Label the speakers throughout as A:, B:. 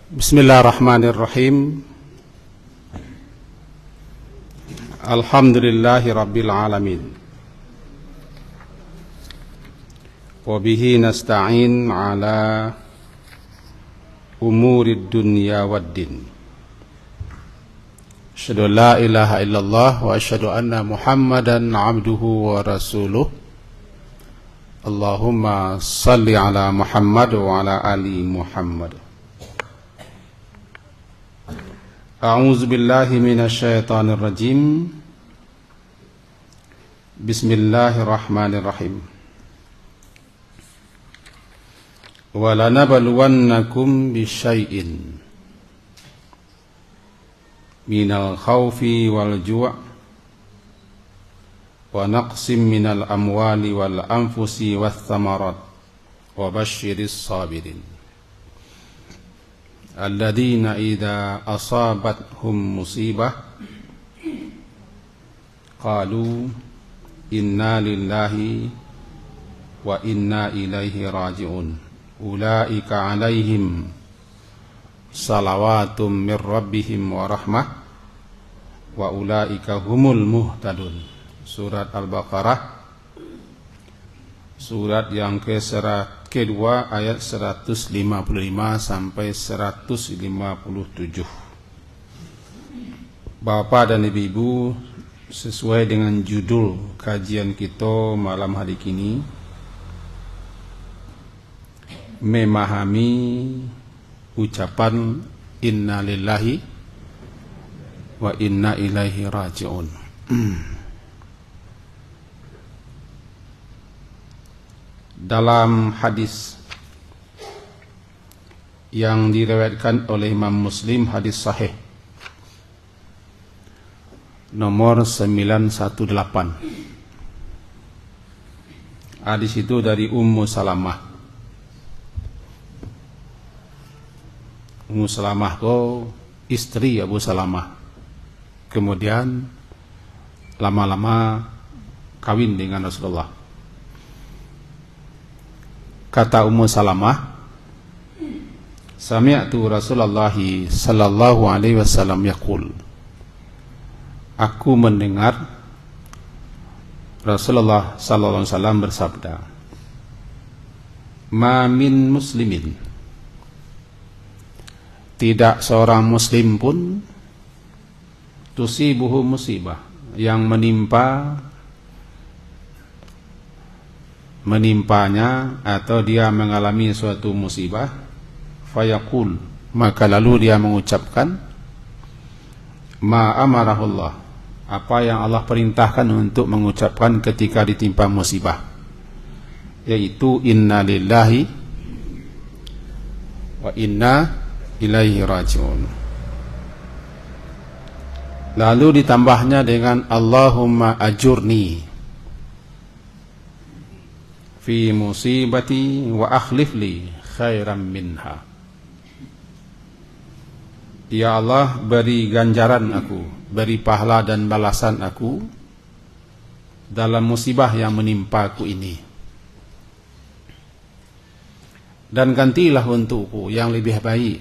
A: Bismillahirrahmanirrahim. Alhamdulillahi rabbil alamin. Wabihi nasta'in ala umurid dunya waddin. Asyhadu an la ilaha illallah wa asyhadu anna Muhammadan abduhu wa rasuluh. Allahumma salli ala Muhammad wa ala ali Muhammad. A'udzu billahi minasy syaithanir rajim. Bismillahirrahmanirrahim. Wa lanabluwannakum bisyai'in minal khaufi wal ju' wa naqsim minal amwali wal anfusi wath thamarat wa basyiris sabirin alladzina idza asabathum musibah qalu inna lillahi wa inna ilaihi raji'un ulaika alaihim salawatum mir rabbihim wa rahmah wa ulaika humul muhtadun. Surat Al-Baqarah, surat yang kedua ayat 155 sampai 157. Bapak dan Ibu, sesuai dengan judul kajian kita malam hari ini, memahami ucapan inna lillahi wa inna ilaihi raji'un. Dalam hadis yang diriwayatkan oleh Imam Muslim, hadis sahih nomor 918. Hadis itu dari Ummu Salamah. Ummu Salamah itu istri Abu Salamah. Kemudian lama-lama kawin dengan Rasulullah. Kata Ummu Salamah, sami'tu Rasulullah sallallahu alaihi wasallam yaqul, aku mendengar Rasulullah sallallahu alaihi wasallam bersabda, ma min muslimin, tidak seorang muslim pun, tusibuhu musibah, yang menimpanya atau dia mengalami suatu musibah, fayaqul, maka lalu dia mengucapkan, ma amarahullah, apa yang Allah perintahkan untuk mengucapkan ketika ditimpa musibah, yaitu inna lillahi wa inna ilaihi raji'un. Lalu ditambahnya dengan Allahumma ajurni fi musibati wa akhlif li khairan minha. Ya Allah, beri ganjaran aku, beri pahala dan balasan aku dalam musibah yang menimpaku ini, dan gantilah untukku yang lebih baik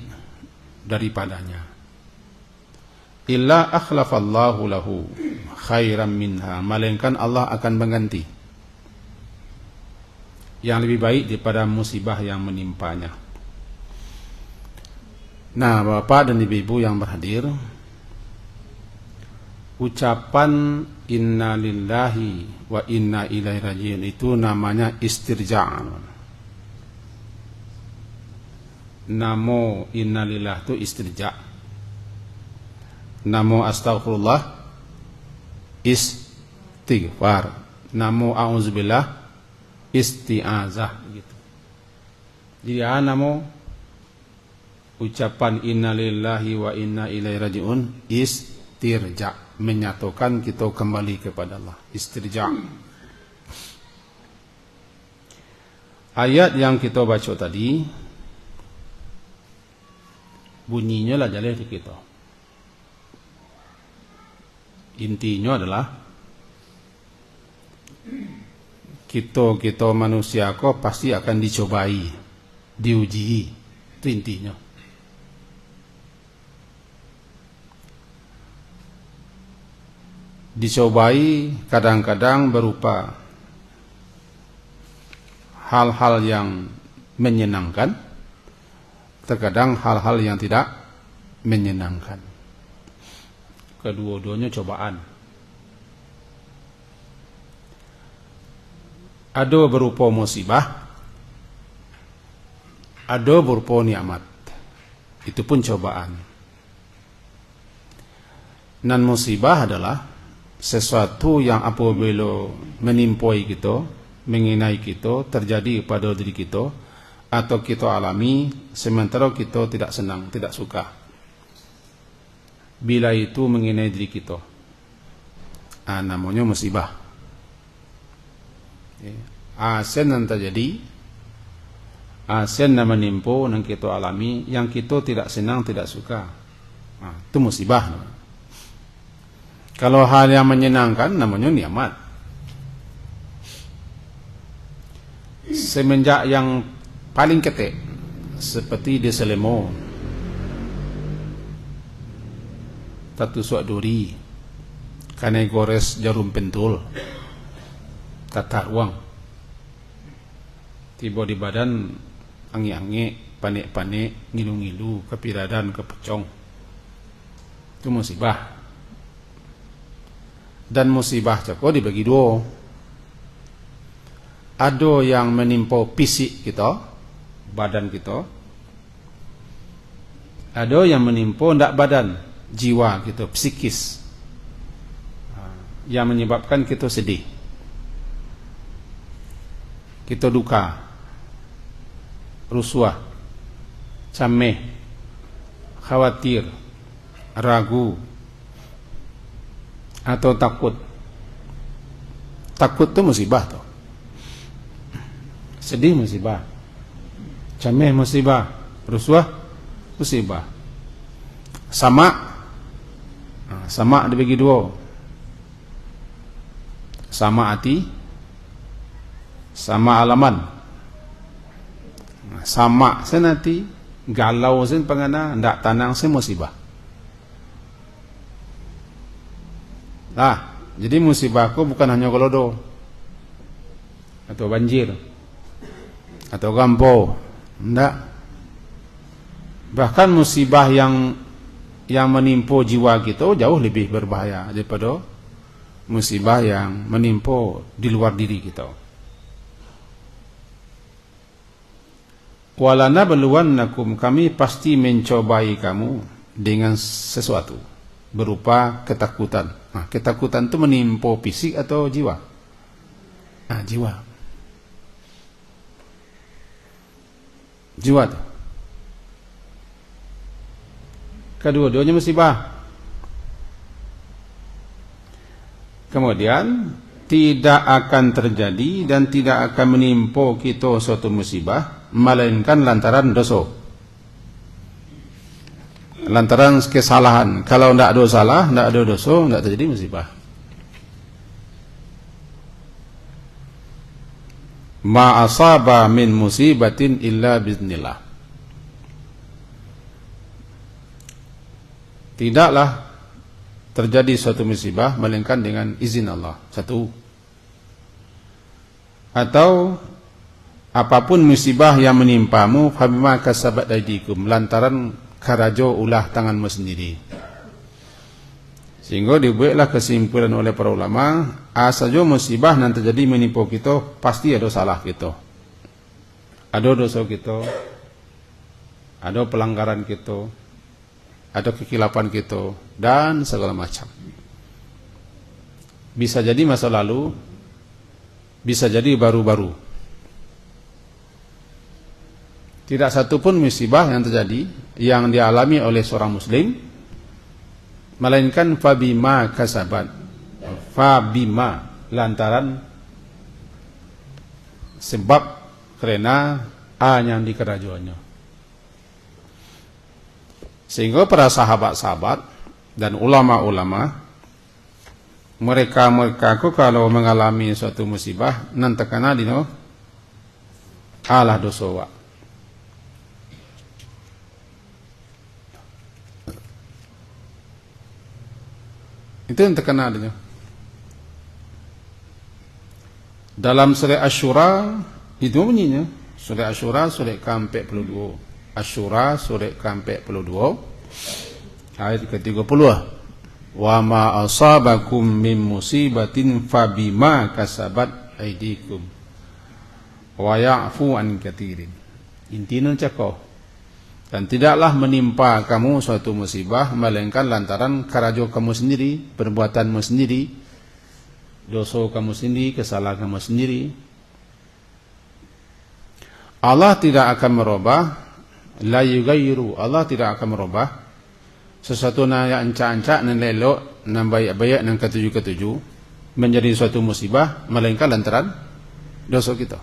A: daripadanya. Illa akhlafallahu lahu khairan minha, melainkan Allah akan mengganti yang lebih baik daripada musibah yang menimpanya. Nah, Bapak dan Ibu yang berhadir, ucapan inna lillahi wa inna ilaihi raji'un itu namanya istirja'. Namo inna lillahi itu istirja'. Namo astaghfirullah istighfar. Namo a'udzubillah isti'azah gitu. Jadi namo ucapan inna lillahi wa inna ilaihi raji'un istirja', menyatukan kita kembali kepada Allah, istirja'. Ayat yang kita baca tadi bunyinya lah jaleh di kita. Intinya adalah kita manusia kok pasti akan dicobai, diuji. Itu intinya. dicobai kadang-kadang berupa hal-hal yang menyenangkan, terkadang hal-hal yang tidak menyenangkan. Kedua-duanya cobaan. Ada berupa musibah, ada berupa nikmat. Itu pun cobaan. Dan musibah adalah sesuatu yang apabila menimpoi kita, mengenai kita, terjadi pada diri kita, atau kita alami, sementara kita tidak senang, tidak suka. Bila itu mengenai diri kita, namanya musibah. Asen yang terjadi, asen yang menimpa, yang kita alami, yang kita tidak senang, tidak suka, itu musibah. Kalau hal yang menyenangkan, namanya nikmat. Semenjak yang paling ketek, seperti di Selemo, tatu suak duri, kanai gores jarum pentul, tatar uang, tiba di badan angi-angi, panik-panik, ngilu-ngilu, kepiradan, kepecong, itu musibah. Dan musibah cako dibagi dua. Ada yang menimpa fisik kita, badan kita. Ada yang menimpa ndak badan, jiwa kita, psikis, yang menyebabkan kita sedih, kita duka, rusuh, cameh, khawatir, ragu, atau takut. Takut itu musibah tuh. Sedih musibah, cameh musibah, rusuh musibah. Sama dibagi dua. Sama hati, sama alaman. Sama sen hati, galau sen pengana, ndak tanang sen musibah. Jadi musibahku bukan hanya kolodo, atau banjir, atau gampo, ndak. Bahkan musibah yang menimpa jiwa kita jauh lebih berbahaya daripada musibah yang menimpa di luar diri kita. Walanabluwannakum, kami pasti mencobai kamu dengan sesuatu berupa ketakutan. Ketakutan itu menimpa fisik atau jiwa? Jiwa. Jiwa tuh. Kedua-duanya musibah. Kemudian tidak akan terjadi dan tidak akan menimpa kita suatu musibah melainkan lantaran dosa, lantaran kesalahan. Kalau tidak ada salah, tidak ada dosa, tidak terjadi musibah. Ma asaba min musibatin illa biznillah. Tidaklah terjadi suatu musibah melainkan dengan izin Allah. Satu. Atau apapun musibah yang menimpamu, fabima kasabat aydikum, lantaran karajo ulah tanganmu sendiri. Sehingga dibuatlah kesimpulan oleh para ulama, saja musibah yang terjadi menimpa kita pasti ada salah kita, ada dosa kita, ada pelanggaran kita, ada kekilapan kita, dan segala macam. Bisa jadi masa lalu, bisa jadi baru-baru. Tidak satu pun musibah yang terjadi yang dialami oleh seorang muslim melainkan fabima kasabat, fabima lantaran sebab karena yang dikerajuannya. Sehingga para sahabat-sahabat dan ulama-ulama, mereka kalau mengalami suatu musibah nanti kena dino alah dosa. Itu yang terkenal dia. Dalam surah Asyura itu bunyinya, surah Asyura surah ke-42. Asyura surah ke-42 ayat ke-30. Wa ma asabakum min musibatin fabima kasabat aydikum wa ya'fu an katsirin. Intinya cakap, dan tidaklah menimpa kamu suatu musibah melainkan lantaran karajo kamu sendiri, perbuatanmu sendiri, dosa kamu sendiri, kesalahan kamu sendiri. Allah tidak akan merubah, la yughayyiru, Allah tidak akan merubah sesuatu yang ancak-ancak, yang lelok, yang baik-baik, yang ketujuh-ketujuh menjadi suatu musibah melainkan lantaran dosa kita.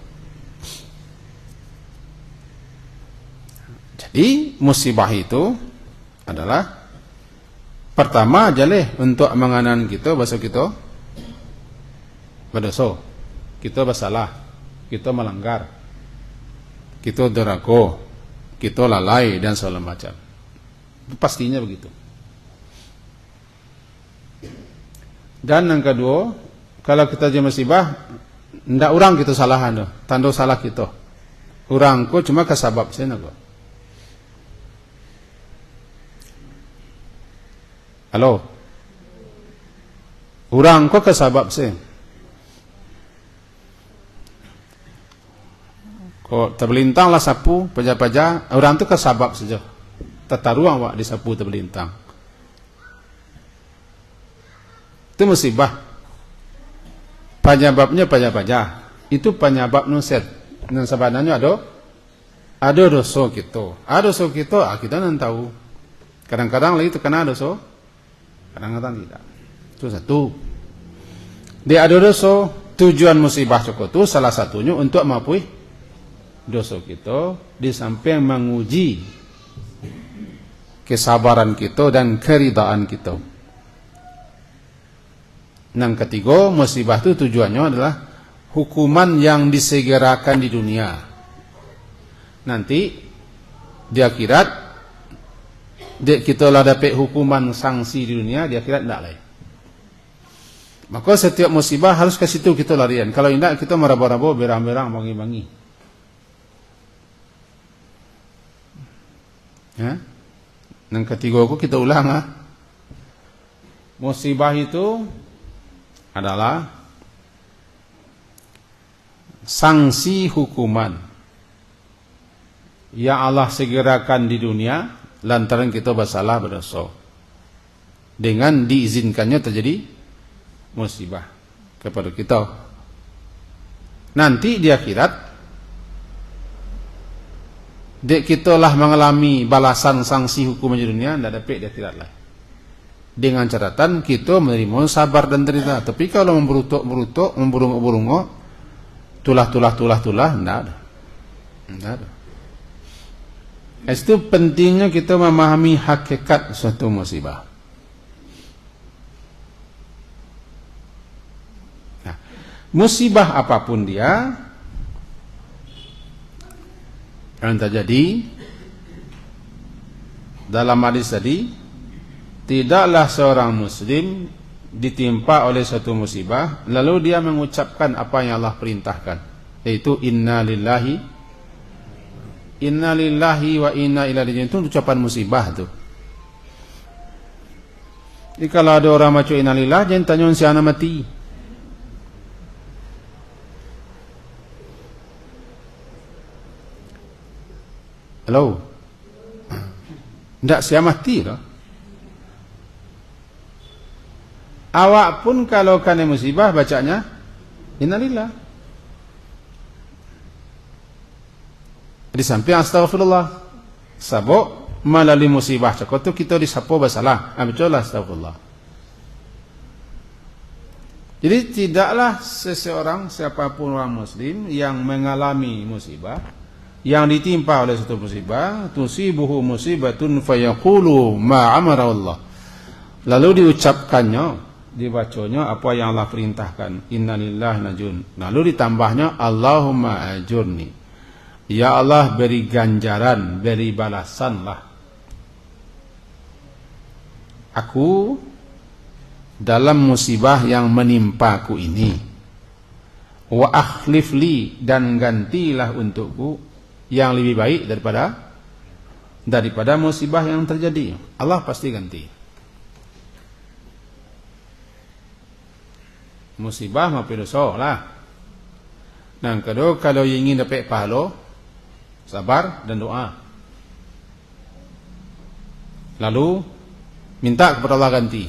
A: Jadi musibah itu adalah pertama jaleh untuk menganan kita bahasa kita berdosa, kita bersalah, kita melanggar, kita derako, kita lalai dan segala macam. Pastinya begitu. Dan yang kedua, kalau kita jadi musibah, ndak orang kita salahan doh, tanda salah kita. Orang ko cuma kesabab saya nak. Halo. Orang ko kesabab saya. Ko terbelintanglah sapu, paja-paja, orang tu kesabab saja. Tata ruang wak disapu terbelintang. Itu musibah. Penyebabnya paja-paja. Itu penyebab nuset. Dan sebenarnya ada dosa kita. Ada dosa kita, kita tidak tahu. Kadang-kadang lagi terkena dosa, kadang-kadang tidak. Itu satu. Dia ada dosa, tujuan musibah cukup itu salah satunya untuk maafui dosa kita, di samping menguji kesabaran kita dan keridaan kita. Yang ketiga, musibah itu tujuannya adalah hukuman yang disegerakan di dunia. Nanti di akhirat kita lah dapat hukuman sanksi di dunia, di akhirat tidak lain. Maka setiap musibah harus ke situ kita larian. Kalau tidak kita meraba-raba, berang-berang, bangi-bangi. Ya? Yang ketiga aku kita ulang musibah itu adalah sanksi hukuman yang Allah segerakan di dunia lantaran kita bersalah berdosa, dengan diizinkannya terjadi musibah kepada kita. Nanti di akhirat kita lah mengalami balasan sanksi hukuman di dunia, tidak dapat di akhirat lah. Dengan catatan kita menerima sabar dan derita. Tapi kalau memberutuk, memburung-burung, tulah, tidak ada. Tidak ada. Itu pentingnya kita memahami hakikat suatu musibah. Nah, musibah apapun dia yang terjadi dalam hadis tadi, tidaklah seorang muslim ditimpa oleh suatu musibah lalu dia mengucapkan apa yang Allah perintahkan, yaitu inna lillahi wa inna ilaihi raji'un. Itu ucapan musibah tu. Jadi kalau ada orang macam inna lillahi, jangan tanya si anak mati. Halo. Tidak siap mati lah. Awak pun kalau kena musibah bacanya innalillah. Di samping astagfirullah. Sabuk melalui musibah cakap tu kita disapu bersalah. Betul lah, astagfirullah. Jadi tidaklah seseorang, siapapun orang muslim yang mengalami musibah, yang ditimpa oleh satu musibah, tusibuhu musibatun fayaqulu ma amara Allah, lalu diucapkannya, dibacanya apa yang Allah perintahkan, innalillahi najun, lalu ditambahnya Allahumma ajurni, ya Allah beri ganjaran, beri balasanlah aku dalam musibah yang menimpaku ini. wa akhlif li, dan gantilah untukku yang lebih baik daripada musibah yang terjadi. Allah pasti ganti. Musibah maupun dosa lah. Dan kedua, kalau ingin dapat pahala, sabar dan doa. Lalu minta kepada Allah ganti.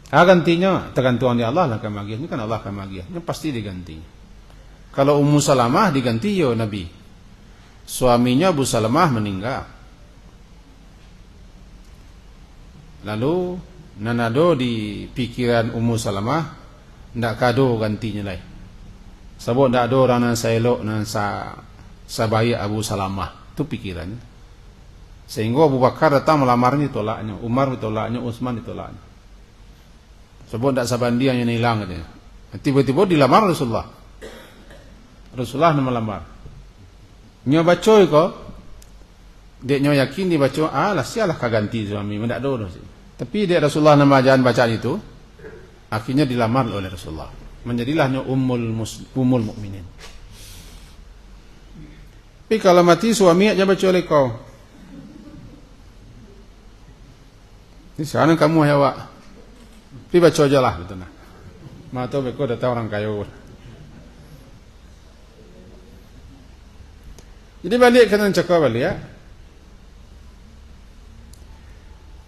A: Gantinya tergantung di Allah lah akan bagi. Ini kan Allah akan bagi. Ini pasti diganti. Kalau Ummu Salamah diganti ya Nabi. Suaminya Abu Salamah meninggal. Lalu nanado di pikiran Ummu Salamah ndak kado gantinya lain. Sebab ndak ada orang yang selok nan sabayi Abu Salamah. Itu pikirannya. Sehingga Abu Bakar datang melamarnya, ditolaknya. Umar ditolaknya, Utsman ditolaknya. Sebab tak sabandi yang hilang katanya. Tiba-tiba dilamar Rasulullah. Rasulullah nama lamar. Nyo baca ko, dek nyo yakin dia baca, lah sialah kaganti suami, mendak do sih. Tapi dek Rasulullah nama jangan bacaan itu, akhirnya dilamar oleh Rasulullah. Menjadilah nyo ummul mukminin. Tapi kalau mati suami aja baca oleh kau. Ini sekarang kamu ya Wak. Tapi baca aja lah gitu nah. Mata beko datang orang kaya. Jadi balik ke cakap balik ya.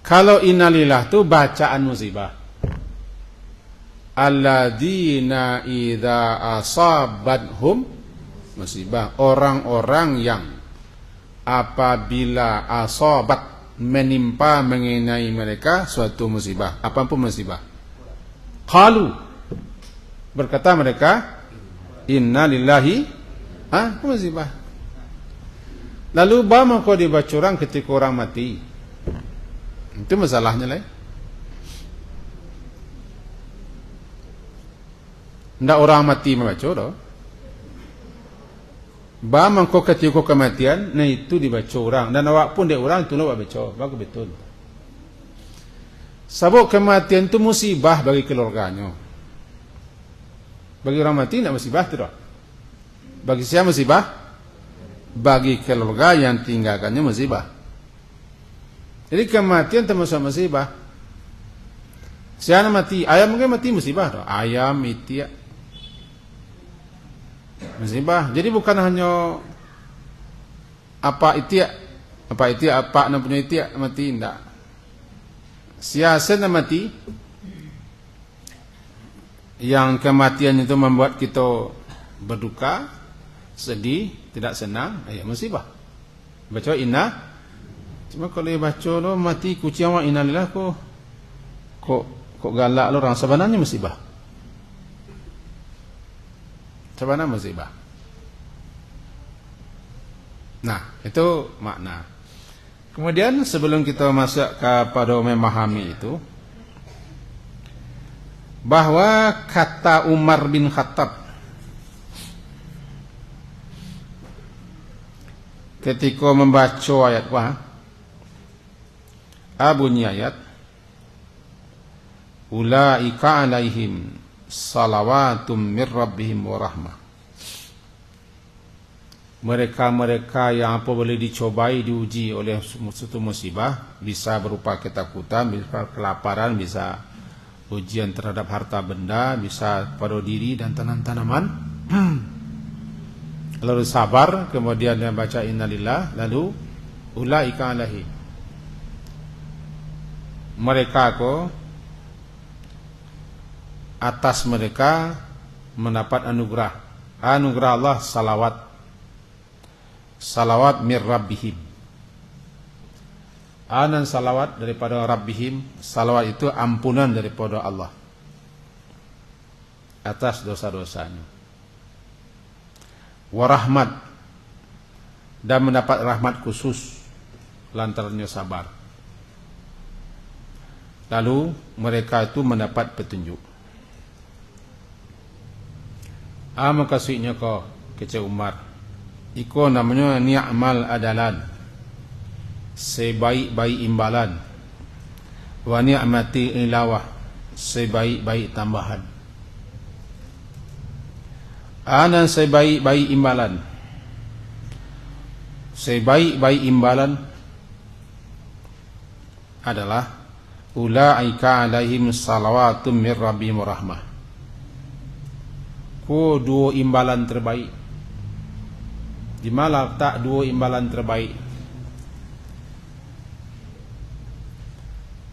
A: Kalau innalillah tu bacaan musibah. Alladzina idza asabathum musibah, orang-orang yang apabila asabat menimpa mengenai mereka suatu musibah, apapun musibah. Qalu, berkata mereka, inna lillahi musibah. Lalu bagaimana kau dibaca orang ketika orang mati? Itu masalahnya lah. Ndak orang mati membaca dah. Bagaimana kau ketika kematian, nah itu dibaca orang. Dan awak pun dia orang itu awak baca. Bagus betul. Sebab kematian itu musibah bagi keluarganya. Bagi orang mati tidak musibah tu dah. Bagi siapa musibah? Bagi keluarga yang tinggalkannya musibah. Jadi kematian termasuk musibah. Siapa mati? Ayam mungkin mati musibah dah. Ayam itu musibah. Jadi bukan hanya apa nak punya itiak mati tidak. Siasat mati, yang kematian itu membuat kita berduka, sedih, tidak senang, musibah. Baca inna. Cuma kalau baca lo mati kucing awak innalillah kok galak lo orang, sebenarnya musibah. Sebenarnya musibah. Nah, itu makna. Kemudian sebelum kita masuk kepada memahami itu, bahwa kata Umar bin Khattab ketika membaca ayat bunyi ayat ulaika alaihim salawatum mir rabbihim wa rahmah. Mereka-mereka yang boleh dicobai, diuji oleh suatu musibah, bisa berupa ketakutan, bisa kelaparan, bisa ujian terhadap harta benda, bisa pada diri dan tanam-tanaman. Lalu sabar, kemudian dia baca innalillah, lalu ulaika alaihim. Mereka atas mereka mendapat anugerah Allah salawat mir rabbihim. Anan salawat daripada rabbihim, salawat itu ampunan daripada Allah atas dosa-dosanya. Warahmat, dan mendapat rahmat khusus lantarannya sabar. Lalu mereka itu mendapat petunjuk. Makasihnya kece Umar. Iko namanya ni'mal adalan, sebaik-baik imbalan. Wa ni'mati ilawah, sebaik-baik tambahan. Ana sebaik-baik imbalan. Sebaik-baik imbalan adalah ulaika alaihim salawatum mir rabbihim rahmah. Ku dua imbalan terbaik. Di mana letak dua imbalan terbaik?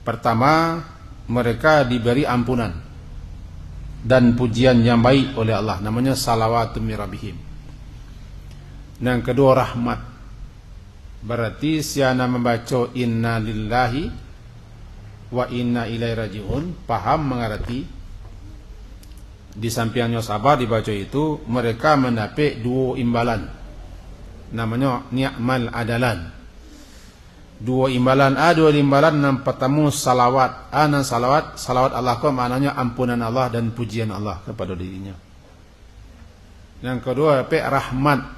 A: Pertama, mereka diberi ampunan dan pujian yang baik oleh Allah, namanya salawatum mir rabbihim. Yang kedua, rahmat. Berarti siana membaca inna lillahi wa inna ilaihi rajiun, paham mengerti. Di sampingnya sabar dibaca itu, mereka mendapat dua imbalan, namanya ni'mal adalan. Dua imbalan yang pertama salawat. Salawat Allah ko maknanya ampunan Allah dan pujian Allah kepada dirinya. Yang kedua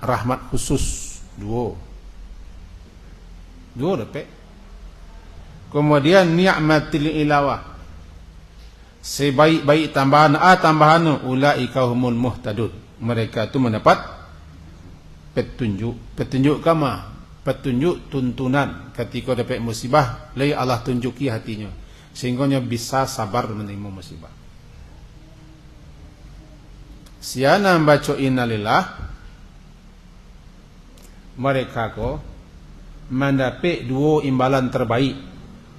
A: rahmat khusus. Dua dapat. Kemudian ni'matil ilawah. Sebaik-baik tambahan ulaika humul muhtadun. Mereka itu mendapat petunjuk kama. Petunjuk tuntunan ketika dapat musibah, lai Allah tunjuki hatinya sehingga bisa sabar menerima musibah. Siana membaca innalillah, mereka ko mendapat dua imbalan terbaik.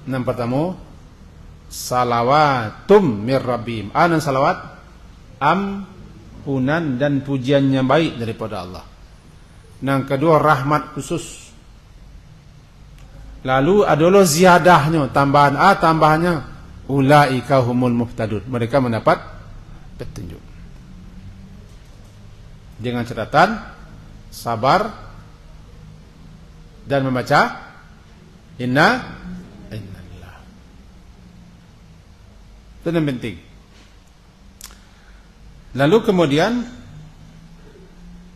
A: Yang pertama, salawatum mir rabbihim. Salawat ampunan dan pujian yang baik daripada Allah. Yang kedua, rahmat khusus. Lalu adalah ziyadahnya, tambahannya ulaika humul muhtadun. Mereka mendapat petunjuk. Dengan catatan sabar dan membaca innalillah. Itu yang penting. Lalu kemudian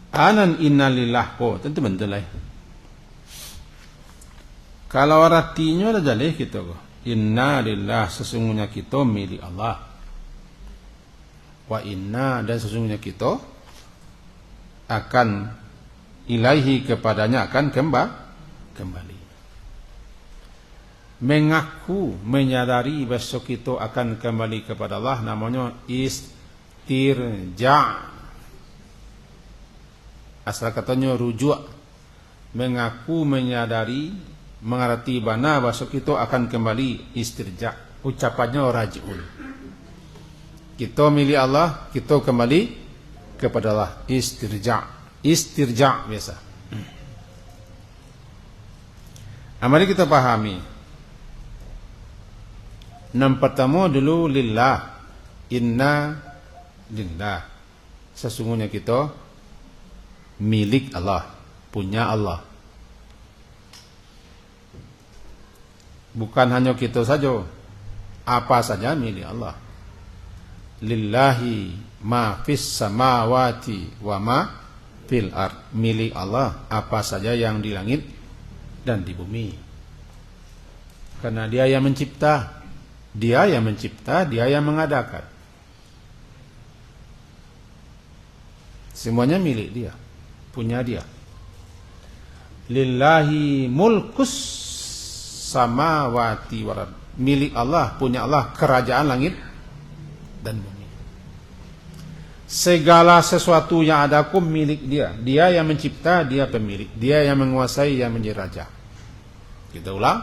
A: anan innalillah tentu betul lah. Kalau artinya ada jalih kita ko. Inna lillah, sesungguhnya kita milik Allah. Wa inna, dan sesungguhnya kita akan ilaihi, kepadanya akan kembali. Mengaku, menyadari besok kita akan kembali kepada Allah, namanya istirja. Asal katanya rujuk. Mengaku, menyadari, mengerti bana besok itu akan kembali, istirja. Ucapannya rajiun. Kita milik Allah, kita kembali kepada Allah. Istirja biasa. Mari kita pahami. Yang pertama dulu lillah. Inna lillah. Sesungguhnya kita milik Allah, punya Allah. Bukan hanya kita saja, apa saja milik Allah. Lillahi ma fis samawati wa ma fil ard. Milik Allah apa saja yang di langit dan di bumi. Karena Dia yang mencipta, Dia yang mengadakan. Semuanya milik Dia, punya Dia. Lillahi mulkus samawati wal ard. Milik Allah, punya Allah kerajaan langit dan bumi. Segala sesuatu yang ada pun milik Dia. Dia yang mencipta, Dia pemilik. Dia yang menguasai, yang menjadi raja. Kita ulang.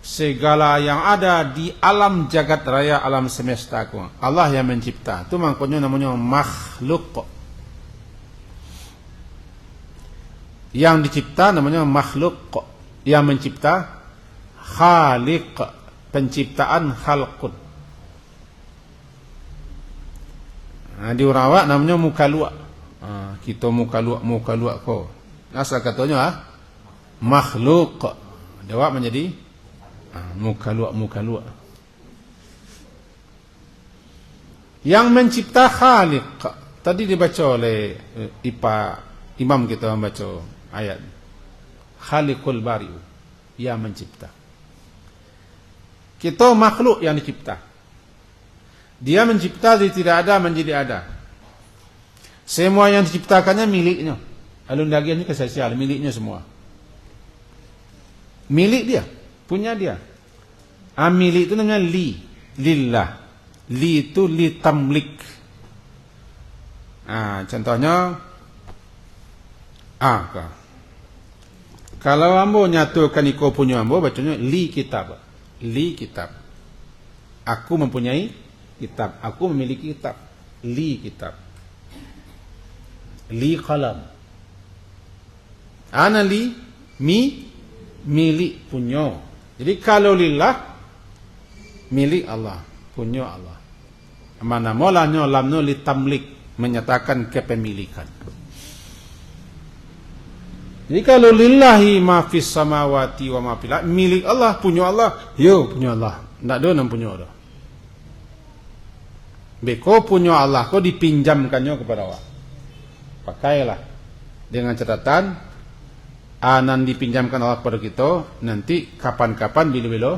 A: Segala yang ada di alam jagat raya, alam semesta ku, Allah yang mencipta. Itu maknanya namanya makhluk. Yang dicipta namanya makhluk. Yang mencipta khaliq, penciptaan khalqun. Di Urawa namanya mukalua. Kita mukalua ko. Asal katanya makhluk. Dewa menjadi mukalua. Yang mencipta khaliq. Tadi dibaca oleh imam kita membaca ayat. Khaliqul bari'u, yang mencipta. Kita makhluk yang dicipta. Dia mencipta dari tidak ada menjadi ada. Semua yang diciptakannya miliknya. Alun dagiannya kesesial, miliknya semua. Milik dia, punya dia. Milik itu namanya li, lillah. Li itu li tamlik. Contohnya kalau ambo nyatukan iko punya ambo, bacanya li kitab. Li kitab. Aku mempunyai kitab, aku memiliki kitab. Li kitab. Li qalam. Ana li milik punya. Jadi kalau lillah milik Allah, punya Allah. Mana molanya lamno li tamlik, menyatakan kepemilikan. Jadi kalau lillahi ma fis samawati wa ma fil ardi, milik Allah, punya Allah, punya Allah. Ndak ada nang punya Allah. Beko punya Allah, kau dipinjamkannya kepada Allah. Pakailah dengan catatan anan dipinjamkan Allah kepada kita, nanti kapan-kapan bila-bila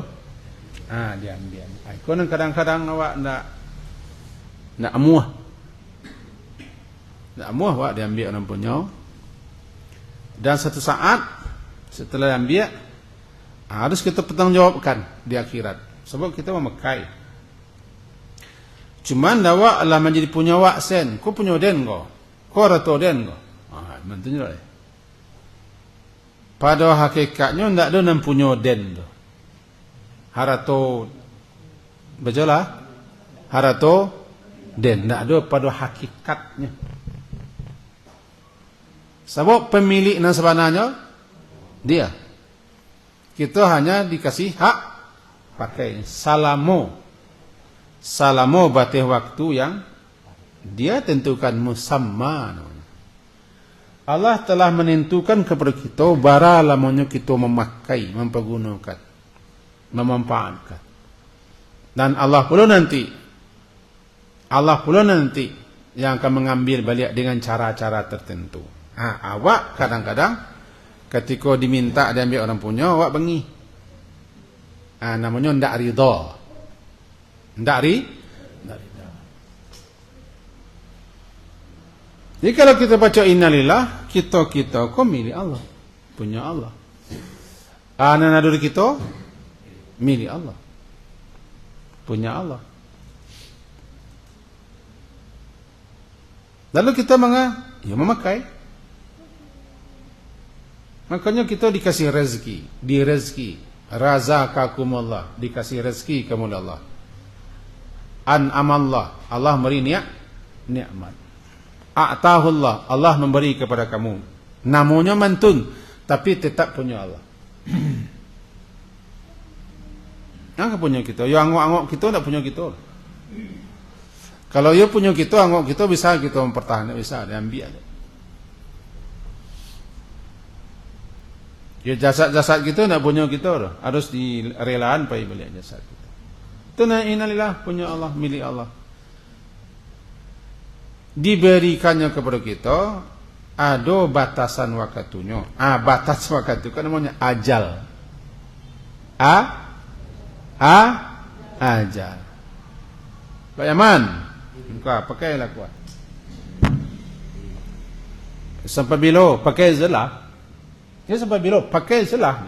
A: diambil. Kau nang kadang-kadang awak nak amuah. Nak amuah awak diambil orang punya. Dan satu saat setelah diambil harus kita bertanggungjawabkan di akhirat. Sebab kita memakai. Cuman awak lah menjadi punya wak sen. Kau punya den kau. Kau rato den kau. Mantunya lah. Pada hakikatnya tidak ada yang punya den tu. Harato bejalah. Harato den. Tidak ada pada hakikatnya. Sebab pemilik yang sebenarnya dia. Kita hanya dikasih hak pakai. Salamo batih waktu yang dia tentukan musamma. Allah telah menentukan kepada kita bara lamanya kita memakai, mempergunakan, memanfaatkan. Dan Allah pula nanti yang akan mengambil balik dengan cara-cara tertentu. Awak kadang-kadang ketika diminta diambil orang punya, awak bengi. Namanya ndak ridha. Ndak ridha. Jadi kalau kita baca innalillah, kita kau milik Allah, punya Allah. Anak dari kita milik Allah, punya Allah. Lalu kita memakai. Makanya kita dikasih rezeki, direzeki, razaqakumullah, dikasih rezeki kamu Allah. An'amallah, Allah memberi nikmat. A'tahullah, Allah memberi kepada kamu. Namanya mantun, tapi tetap punya Allah. Yang punya kita, yang angok kita tidak punya kita. Kalau dia punya kita, angok kita bisa kita mempertahankan, bisa diambil. Ya jasad-jasad kita tidak punya kita, harus direlaan pai balik jasad kita. Itu innalillah, punya Allah, milik Allah. Diberikannya kepada kita ada batasan waktunya. Batas waktu itu kan namanya ajal. Ajal. Pak Yaman, kau pakailah kuat. Sampai bila pakai zelah. Ya sampai bila pakai zelah.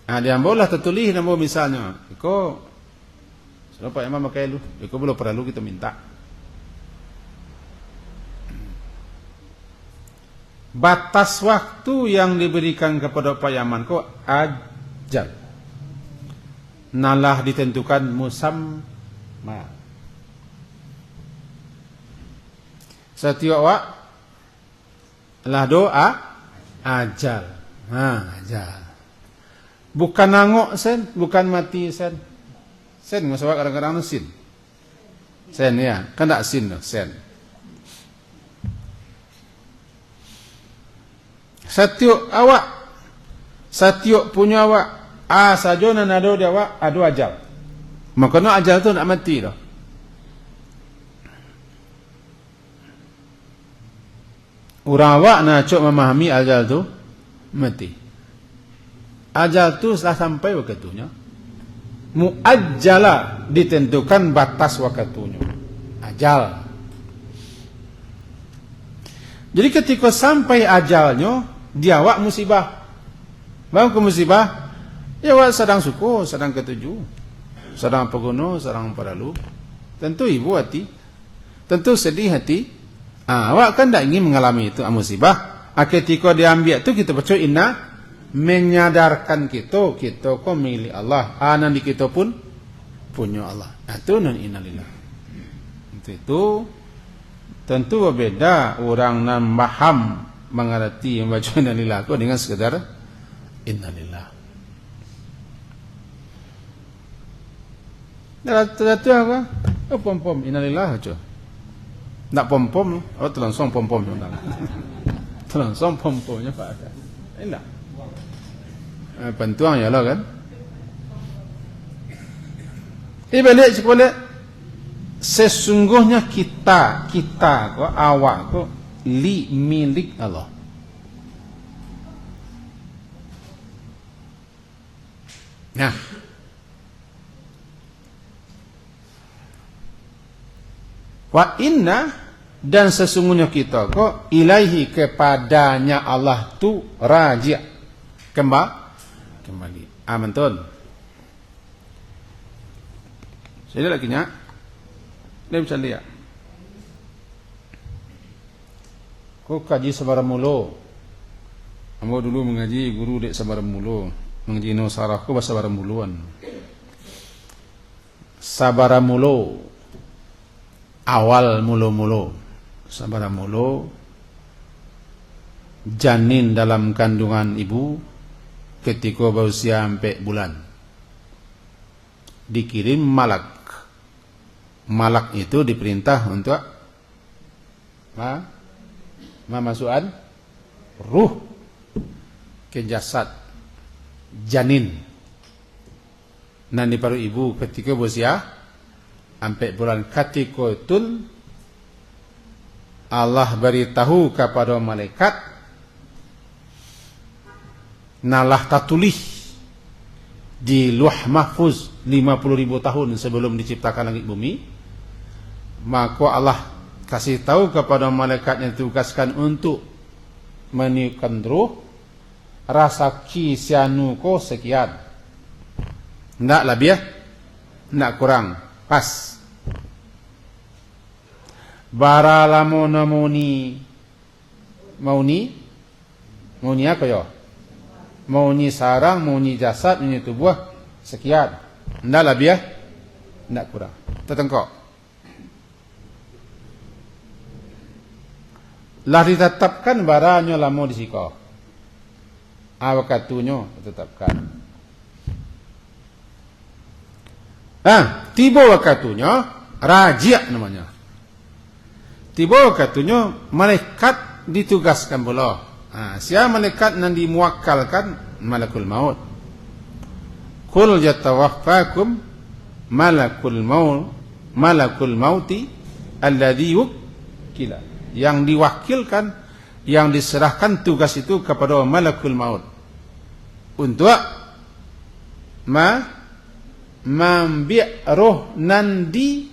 A: Dia boleh tertulis nama misalnya. Kau Pak Yaman pakai lu. Kau belum perlu kita minta. Batas waktu yang diberikan kepada Pak Yaman kau ajal. Nalah ditentukan musamma. Setiap wak lah doa ajal. Ajal. Bukan nangok sen, bukan mati sen. Sen masalah kadang-kadang sin. Sen ya, kan tak sin sen. Setiap punya awak, saja nan ada dia awak, ada ajal. Makanya ajal tu nak mati dah. Orang awak nak cok memahami ajal tu mati. Ajal tu setelah sampai waktunya, muajjala ditentukan batas waktunya. Ajal. Jadi ketika sampai ajalnya, dia awak musibah. Bang ke musibah, ya awak sedang syukur, sedang ketujuh, sedang pegono, sedang peralu. Tentu ibu hati, tentu sedih hati. Awak kan tak ingin mengalami itu musibah. Ketika diambil itu kita baca inna, menyadarkan kita kok milik Allah. Nanti kita pun punya Allah. Itu non innalillah. Itu tentu berbeda orang yang paham mengerti membaca innalillah dengan sekedar innalillah. Itu apa? Pom-pom innalillah aja. Tak pom-pom, terlangsung pom-pom terlangsung pom-pomnya Pak ada. Enak. Bantuan ya lah kan. Balik sekali. Sesungguhnya kita kok awak kok milik Allah. Nah, wa inna dan sesungguhnya kita kok ilaihi kepadanya Allah tu raji' kembali. Amanton. Saya lagi nya. Dia bisa lihat. Kau kaji sabar mulo. Ambo dulu mengaji guru dek sabar mulo. Mengaji no sarahku bahasa sabar muluan. Sabar mulo. Awal mulo. Sabar mulo. Janin dalam kandungan ibu ketika berusia 4 bulan. Dikirim malak. Malak itu diperintah untuk memasukkan ruh ke jasad janin dan di paru ibu ketika berusia 4 bulan. Ketika itu Allah beritahu kepada malaikat nalah tatulih di Lauh Mahfuz 50.000 tahun sebelum diciptakan langit bumi. Maka Allah kasih tahu kepada malaikat yang ditugaskan untuk meniupkan ruh, rasa kisyanu ko sekian. Ndak lebih, ndak kurang, pas. Bara lamo namuni mauni apa ya? Mauni sarang, mauni jasad, mauni tubuh sekian. Ndak lebih, ndak kurang. Tertengkok. Lah ditetapkan baranya lama di siko. Waktunya ditetapkan. Tiba waktunya raji' namanya. Tiba waktunya malaikat ditugaskan pula. Siapa malaikat yang dimuwakkalkan? Malakul maut. Qul yatawaffakum malakul mauti alladhi wukila. Yang diwakilkan, yang diserahkan tugas itu kepada malakul maut untuk membiak roh nandi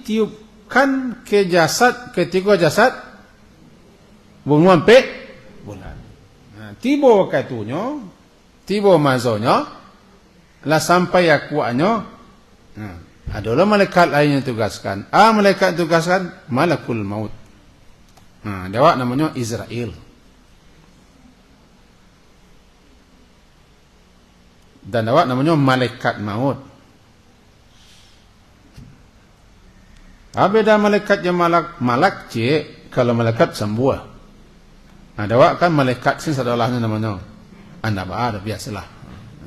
A: tiupkan ke jasad ketika jasad bunuh 4 bulan. Tiba waktunya, tiba mazanya, lah sampai akuannya. Adalah malaikat lain yang tugaskan. Malaikat tugaskan malakul maut. Dia namanya Israel. Dan dia namanya malaikat maut. Beda malaikat yang malak cik kalau malaikat sembuh. Dia kan malaikat sini sadalahnya namanya. Anda ada biasalah.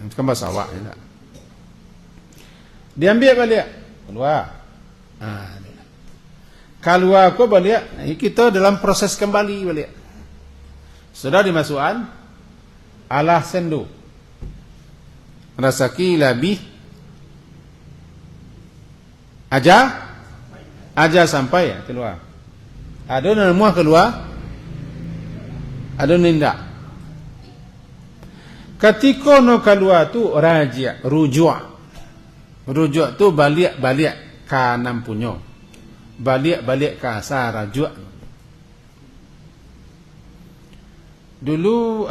A: Itu kan bahasa awak je tak. Diambil balik keluar. Keluar aku balik, kita dalam proses kembali balik. Sudah dimasukkan Allah sendu. Rasaki labih aja sampai keluar. Ada nama keluar, ada nindak. Ketika no keluar tu raji' rujuk. Rujuk tu balik-balik ka nampunyo. Balik-balik ka sa rajuk. Dulu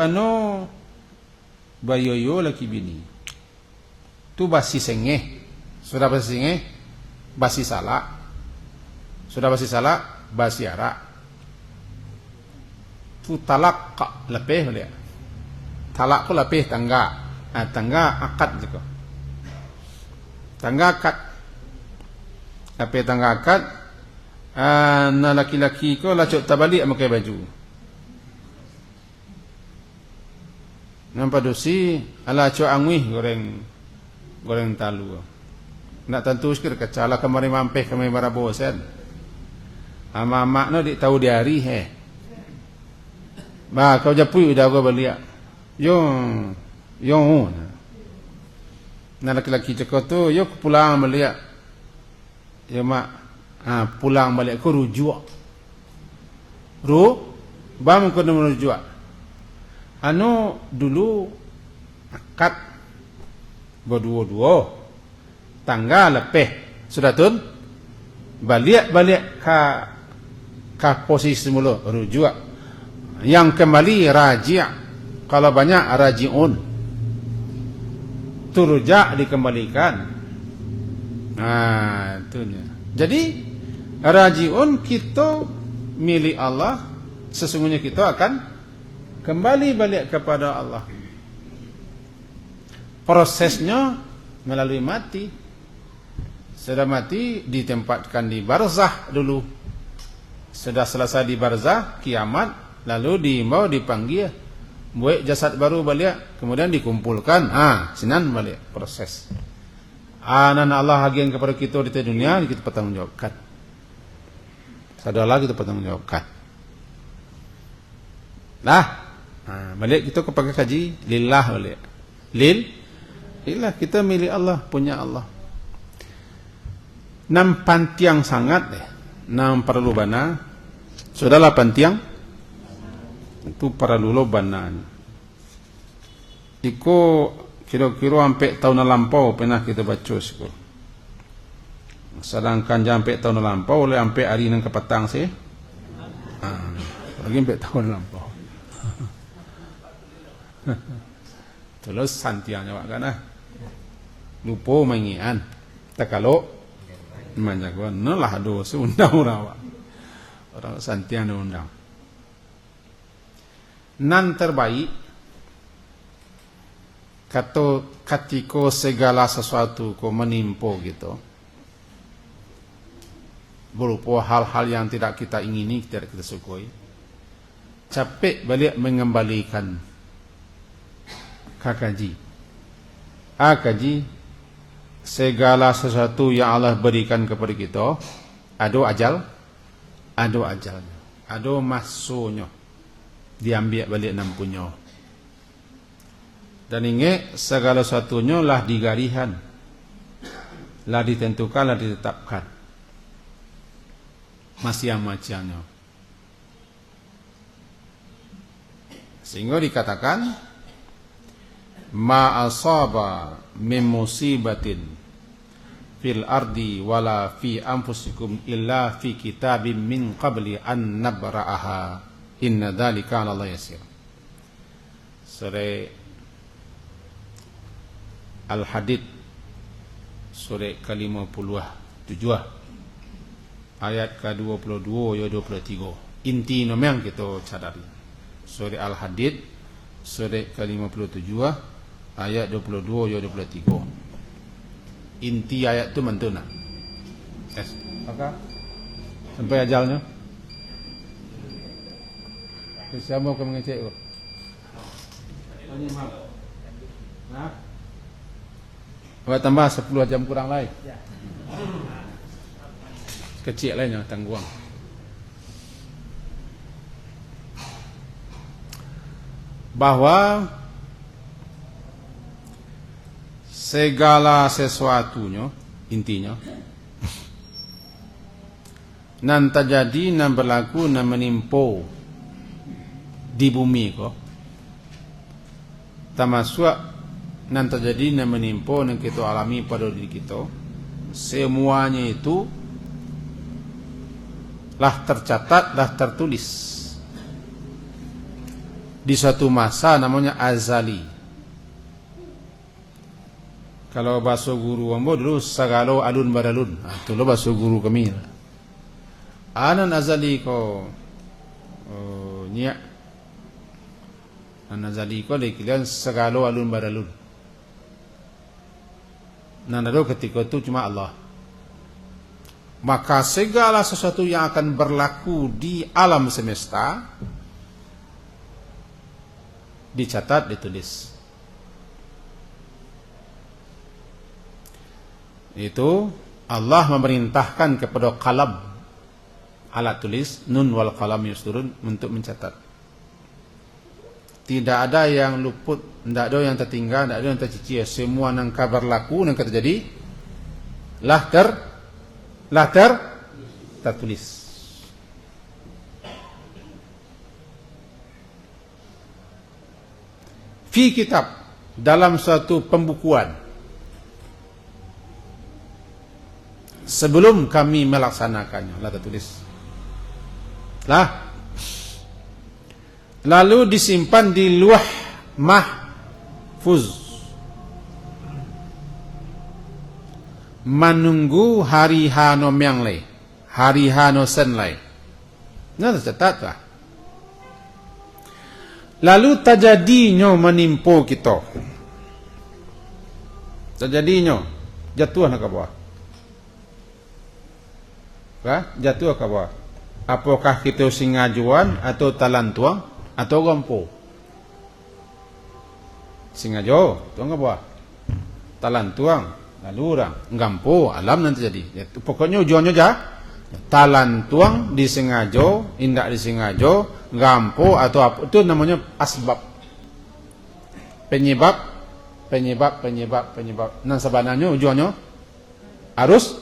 A: bayoyo laki bini. Tu basi sengeh. Sudah basi sengeh, basi salak. Sudah basi salak, basi arak. Tu talak lepeh balik. Talak ku lepeh tangga. Tangga akad juga. Tangga akad. Lepeh tangga akad. Na laki-laki ko lacuk tabalik pakai baju. Nampak dosi ala cuk angwih goreng talu. Nak tentu sikit kecala kemari mampeh kemari marabosen. Mak no dik tahu diari he. Ba kau japui udah gua balik. Yo. Nah laki-laki cakap tu, yo pulang balik. Yo mak, pulang balik aku rujuk. Bam kau nak merujuk. Dulu akad berdua-dua. Tangga lepeh. Sudah tun? Balik ka posisi mula rujuk. Yang kembali raji'. Kalau banyak raji'un. Tu rujak dikembalikan. Itunya. Jadi raji'un kita milik Allah, sesungguhnya kita akan kembali balik kepada Allah. Prosesnya melalui mati. Sudah mati ditempatkan di barzah dulu. Sudah selesai di barzah, kiamat, lalu diimbau dipanggil, buat jasad baru balik, kemudian dikumpulkan. Sinan balik proses. Anak Allah hagian kepada kita di dunia, kita bertanggungjawabkan. Sadarlah kita bertanggungjawabkan. Balik kita kepada kaji lillah balik. Lillah kita milik Allah, punya Allah. Nam pantiang sangat nam perlu bana. Sudahlah pantiang itu perlu lo bana. Iko kira-kira sampai tahun lampau pernah kita baca sekolah. Sedangkan sampai tahun lampau oleh sampai hari nang kepetang sih. Lagi sampai tahun lampau. Terus santiang awak kan lupa mengian. Tak kalau menjaga lah dosa undang orang santiang undang. Nan terbaik ketika segala sesuatu ko menimpa gitu. Berupa hal-hal yang tidak kita ingini, tidak kita sukui. Capek balik mengembalikan kaji. Kaji segala sesuatu yang Allah berikan kepada kita ada ajalnya, ada masuknya, diambil balik nampunya. Dan ingat segala sesuatunya lah digarihan, lah ditentukan, lah ditetapkan. Macam-macamnya. Sehingga dikatakan ma asaba min musibatin fil ardi wala fi anfusikum illa fi kitabim min qabli an nabra'aha inna dzalika 'ala Allah yasir. Surah Al-Hadid surah ke-57 ayat ke-22 ya 23. Inti yang kita sadari. Surah Al-Hadid surah ke-57 ayat 22 ya 23. Inti ayat itu mentuna. Maka sampai ajalnya. Siapa mau mengecek kok? Ini maaf. Buat tambah 10 jam kurang lagi. Kecil lainnya tangguang. Bahwa segala sesuatunya intinya nan terjadi nan berlaku nan menimpa di bumi kok termasuk nan terjadi nan menimpa nan kita alami pada diri kita, semuanya itu lah tercatat, lah tertulis di suatu masa namanya azali. Kalau bahasa guru ambo dulu sagalo alun baralun. Itu lo bahasa guru kami. Anan azali ko nya. Anan azali ko lekilian sagalo alun baralun. Nanado ketika itu cuma Allah. Maka segala sesuatu yang akan berlaku di alam semesta dicatat, ditulis. Itu Allah memerintahkan kepada qalam, alat tulis, nun wal qalam yasturun, untuk mencatat. Tidak ada yang luput, tidak ada yang tertinggal, tidak ada yang tercicir. Semua yang berlaku, yang terjadi, tertulis. Fi kitab, dalam suatu pembukuan. Sebelum kami melaksanakannya, tertulis. Lalu disimpan di luah mahfuz, menunggu hari hano miang lay, hari hano sen lay. Nah, tercatat lah. Lalu terjadinya menimpa kita. Terjadinya jatuh nak bawah. Jatuh ke bawah. Apakah kita singajuan atau talantuang atau gampo? Singajo, tuang ke bawah. Talantuang, lalu orang gampo, alam nanti jadi. Pokoknya ujungnya talantuang disengajo, indak disengajo, gampo atau apa, itu namanya asbab. Penyebab. Nan sebenarnya ujungnya harus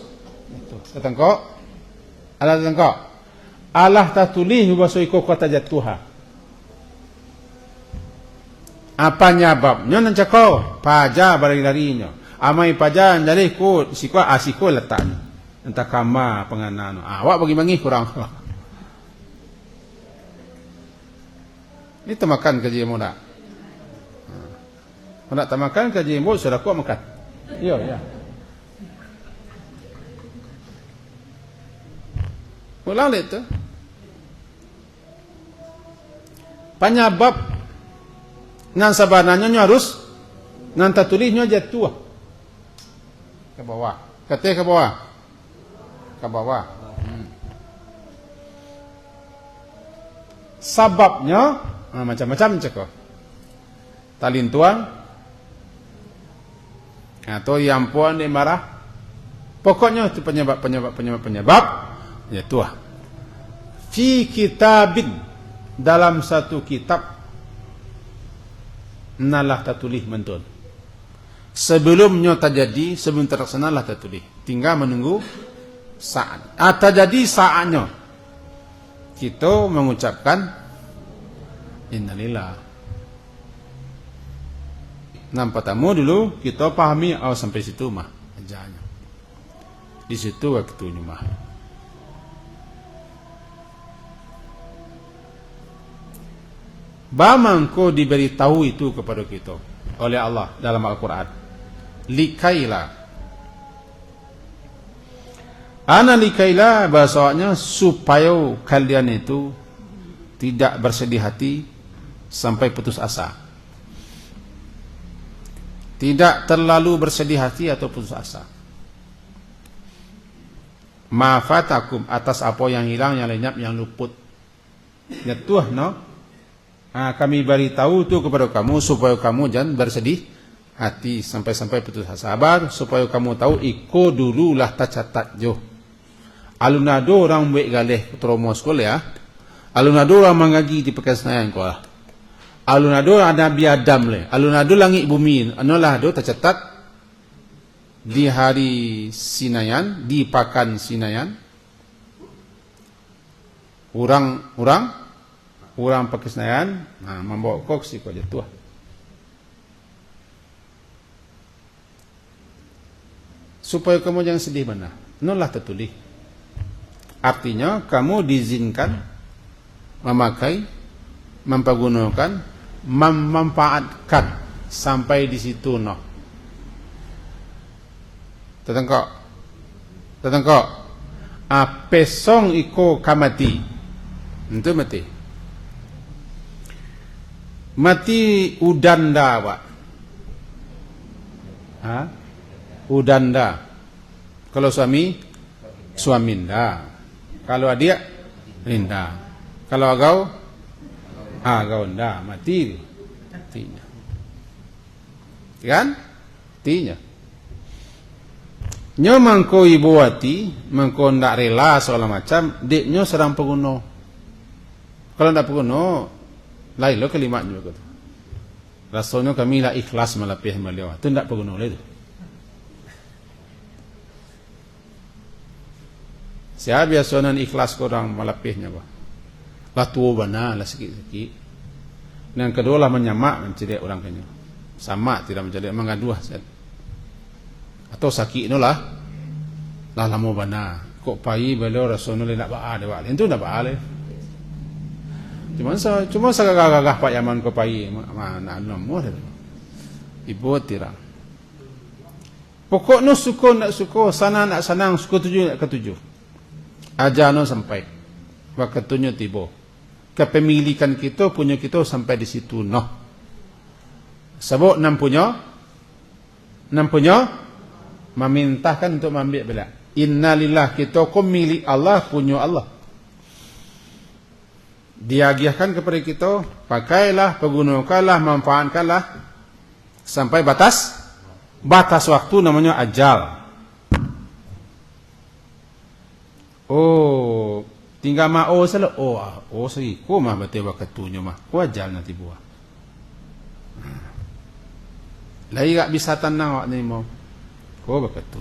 A: itu. Ketengkok. Allah tengkok. Allah tatulih bahasa iko kata jatuha. Apa nyababnya nan cakau? Paja lari-larinya. Amai paja jadi ko sikwa asiko letaknya. Entah kama penganano. Awak bagi-bagi kurang. Ini temakan kerja muda. Nak temakan kerja muda sudah kuat makan. Ya. Ulang itu. Penyebab nan sabananya harus nan tertulisnya jatuh ke bawah. Ke bawah. Ke bawah. Sebabnya macam-macam ceko. Talintuan atau yang puan dia marah. Pokoknya itu penyebab jatuh. Fi kitabin, dalam satu kitab, nalah tertulis mentun. Sebelumnya terjadi, sebelum terlaksana lah tertulis. Tinggal menunggu saat. Terjadi saatnya. Kita mengucapkan innalillah. Nampak tamu dulu kita pahami sampai situ mah ajarnya. Di situ waktunya mah. Bamangko diberitahu itu kepada kita oleh Allah dalam Al-Quran. Likaila. Ana likaila bahasanya supaya kalian itu tidak bersedih hati sampai putus asa. Tidak terlalu bersedih hati atau putus asa. Ma'fatakum, atas apa yang hilang, yang lenyap, yang luput. Jatuh, no? Kami beritahu itu kepada kamu supaya kamu jangan bersedih hati sampai putus asa. Sabar supaya kamu tahu iko dululah tercatat jo. Alunado orang buat galeh promo sekolah ya. Alunado orang mengaji di Pekasnayan ko. Alunado ada biadam le. Alunado langit bumi. Anolah do tercatat di hari Sinayan, di pakan Sinayan. Orang Pakistan membawa koksi kau jatuh. supaya kamu jangan sedih benar. Nolah tertulis. Artinya kamu diizinkan memakai, mempergunakan, memanfaatkan sampai di situ noh. Tetengkok. Pesong iko kamati. Itu mati. Mati udanda Pak. Udanda. Kalau suami, suaminda. Kalau adik, rinda. Kalau agau, agaunda. Mati. Matinya. Kan? Matinya. Nyo mangko ibu hati, mangko ndak rela segala macam, deknyo sedang peguno. Kalau ndak peguno, lain lo kalimatnya begitu. Rasanya kami lah ikhlas melapih beliau. Itu ndak peguno itu. Siapa biasanya ikhlas korang melapihnya bah. Lah tua bana lah sikit-sikit. Yang kedua lah menyamak mencari orang kanya. Sama tidak mencari mengaduh. Atau sakit itu lah lama bana kok pai beliau rasono le nak ba ada wale itu nak ba ale cuma sagagagah Pak Yaman ko pai mana nomo ibu tirang pokoknya suko nak suko sana nak sanang suko tuju nak ketujuh ajano sampai waktunya tiba kepemilikan kita punya kita sampai di situ noh sebab nam punya memintahkan untuk mengambil bela. Innalillah kita kau milik Allah punya Allah. Diagiahkan kepada kita, pakailah, pergunakanlah, manfaatkanlah sampai batas waktu namanya ajal. Oh, tinggal mau salah. Oh sih, kau mah betul waktunya mah. Kau ajal nanti buah. Lagi tak bisa tenang awak ni mau. Kau betul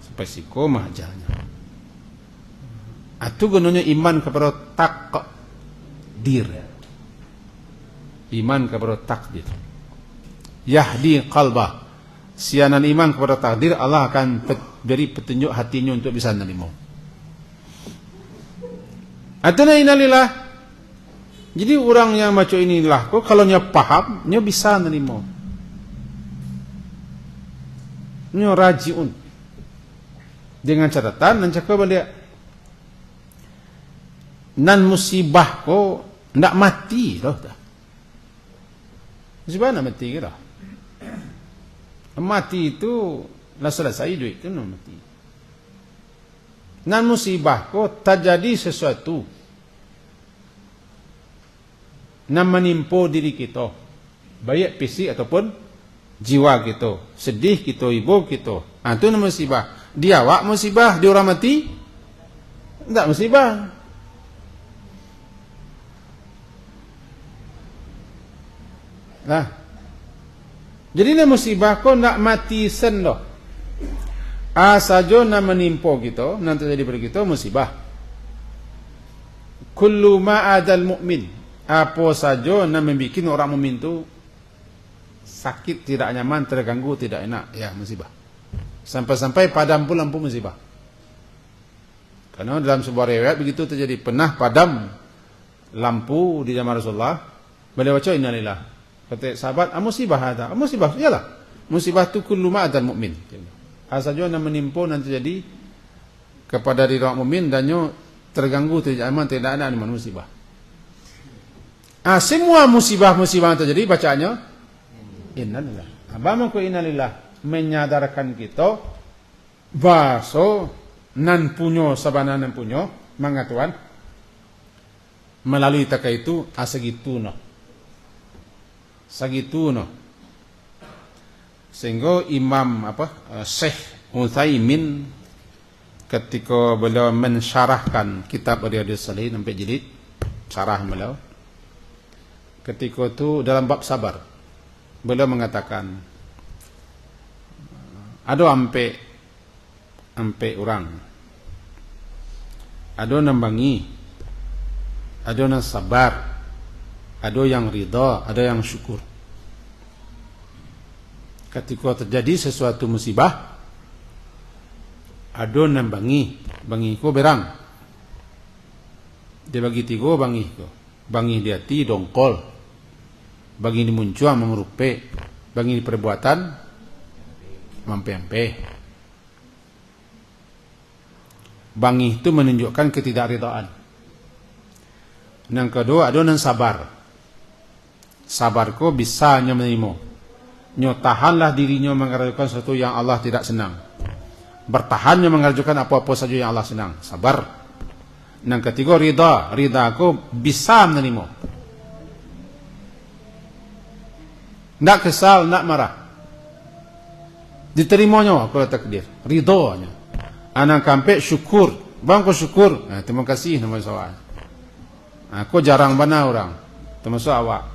A: sampai si kau mahajalnya. Itu gunanya iman kepada takdir. Iman kepada takdir. Yahdi qalbah. Sianan iman kepada takdir, Allah akan beri petunjuk hatinya untuk bisa menerima. Atuna innalillah. Jadi orang yang macam inilah, kok kalau nya paham, nya bisa menerima. Nyo rajiun dengan catatan dan cakap balik nan musibah ko ndak mati loh dah musibah nak mati ke dah mati itu lah selesai duit itu nak mati nan musibah ko terjadi sesuatu nan menimpa diri kita baik fisik ataupun jiwa kita, sedih kita, ibu kita. Itu nama musibah. Dia awak musibah, dia orang mati? Tak musibah. Nah. Jadi nama musibah kau nak mati sen dah. Saja nak menimpa kita, nanti jadi pada kita musibah. Kullu ma'adal mu'min. Apa saja nak membuat orang mukmin tu sakit, tidak nyaman, terganggu, tidak enak, ya musibah. Sampai-sampai padam pun lampu musibah. Karena dalam sebuah riwayat begitu terjadi, pernah padam lampu di zaman Rasulullah. Beliau baca innalillah. Kata sahabat, musibah ada. Musibah, iyalah. Musibah itu kullu ma'adal mu'min. Asalnya yang menimpa nanti jadi kepada diri orang mukmin dan terganggu, tidak nyaman, tidak enak, musibah. Semua musibah-musibah yang terjadi bacaannya innalillah. Abang ko innalillah menyadarkan kita baso nan punyo sabana nan punyo mangatuan melalui taka itu asagituno sagituno sehingga Imam Syekh Utsaimin ketika beliau mensyarahkan kitab Riyadhus Shalihin sampai jilid syarah beliau ketika itu dalam bab sabar beliau mengatakan ada ampe orang ada nambangi ada yang sabar ada yang ridha ada yang syukur. Ketika terjadi sesuatu musibah Ado nan bangi ko berang. Dia bagi tiga bangi ko. Bangi di hati dongkol. Bangi di muncul memerupe. Bangi di perbuatan mampe-mampe. Bangi itu menunjukkan ketidakridhaan. Yang kedua ada nan sabar. Sabar ko bisa hanya menerima. Nyo tahanlah dirinya mengerjakan sesuatu yang Allah tidak senang. Bertahannya mengerjakan apa-apa saja yang Allah senang. Sabar. Yang ketiga ridha. Ridha ko bisa menerima. Tidak kesal, tidak marah. Diterimanya kalau takdir. Ridhonya. Anak kampe syukur. Bang ko syukur. Terima kasih nama soal. Aku jarang bana orang. Termasuk awak.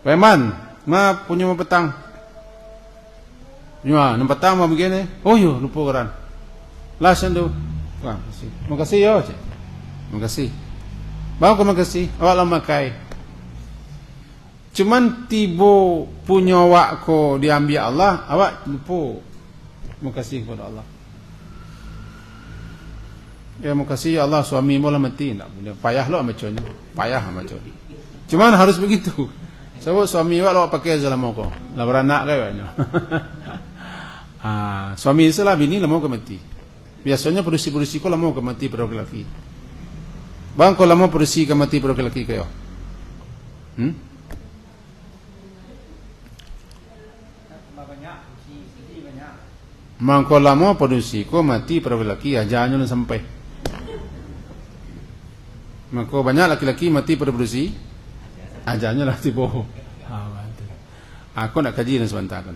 A: Peman, ma punya petang. Ya, nampak petang ma begini. Oh yo, lupa orang. Lasan tu. Wah, makasih. Makasih yo, cik. Makasih. Bang ko makasih. Awak lama kai. Cuman tiba punya awak ko diambil Allah, awak lupa. Makasih kepada Allah. Ya makasih ya Allah, suami mula mati tak boleh. Payah lo macamnya. Payah macam. Cuman harus begitu. Sebab suami awak pakai selama ko. Lah beranak kayaknya. Suami salah bini lama ke mati. Biasanya produksi ko lama ke mati pada lelaki. Bang ko lama produksi ke mati pada lelaki kayo. Mangko lama produksi ko mati pada lelaki ajarnya sampai. Mangko banyak laki-laki mati pada produksi ajarnya lah tiba. Aku nak kaji dan sebentar kan.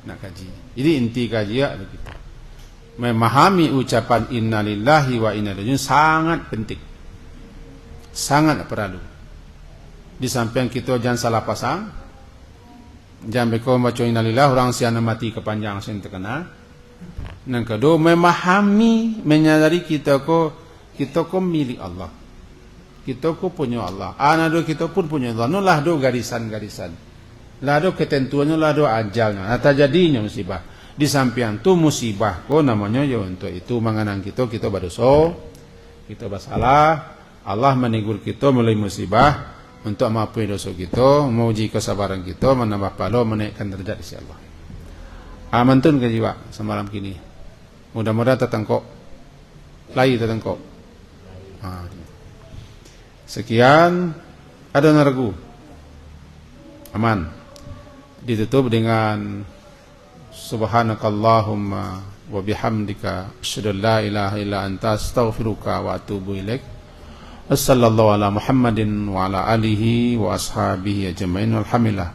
A: Nak kaji. Jadi inti kaji ya begitu. Memahami ucapan innalillahi wa inna ilaihi sangat penting. Sangat perlu. Di samping kita jangan salah pasang. Jangan beko baca innalillahi orang siana mati kepanjang sen terkenal. Yang kedua memahami, menyadari kita ko milik Allah. Kita ko punya Allah. Anado kita pun punya Allah. No lah do garisan-garisan. Lah do ketentuannya, lah do ajalnya. Nah jadinya musibah. Di samping tu musibah ko namanya ya untuk itu mengenang kita berdosa, kita bersalah. Allah menegur kita melalui musibah untuk mengampuni dosa kita, menguji kesabaran kita, menambah pahala, menaikkan derajat di sisi Allah. Mantun ke jiwa semalam kini. Mudah-mudahan tertengkok. Lai tertengkok. Sekian. Ada naragu. Aman. Ditutup dengan Subhanakallahumma wa bihamdika asyhadu an la ilaha illa anta astaghfiruka wa atubu ilaik. Wassallallahu ala Muhammadin wa ala alihi wa ashabihi ajmain. Alhamdulillah.